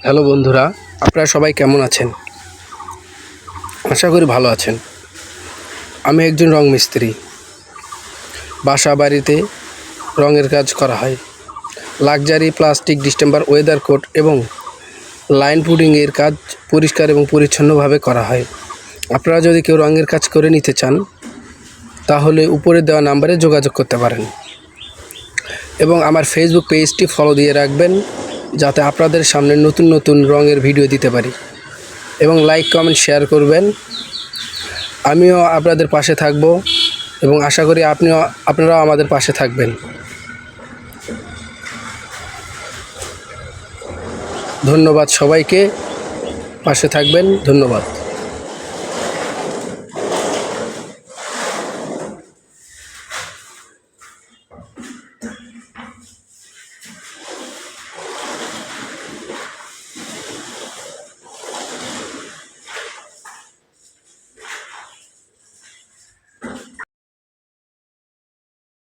Hello বন্ধুরা, আপনারা সবাই কেমন আছেন? আশা করি ভালো আছেন। আমি একজন রং মিস্ত্রি। বাসা বাড়িতে রঙের কাজ করা হয়। Luxury, plastic, distemper, weather coat এবং লাইন পুডিংয়ের কাজ পরিষ্কার এবং পরিচ্ছন্নভাবে করা হয়। আপনারা যদি কেউ রঙের কাজ করে নিতে চান তাহলে উপরে দেওয়া নাম্বারে যোগাযোগ করতে পারেন এবং আমার ফেসবুক পেজটি ফলো দিয়ে রাখবেন, যাতে আপনাদের সামনে নতুন নতুন রঙের ভিডিও দিতে পারি। এবং লাইক, কমেন্ট, শেয়ার করবেন। আমিও আপনাদের পাশে থাকব এবং আশা করি আপনারাও আমাদের পাশে থাকবেন। ধন্যবাদ সবাইকে, পাশে থাকবেন। ধন্যবাদ।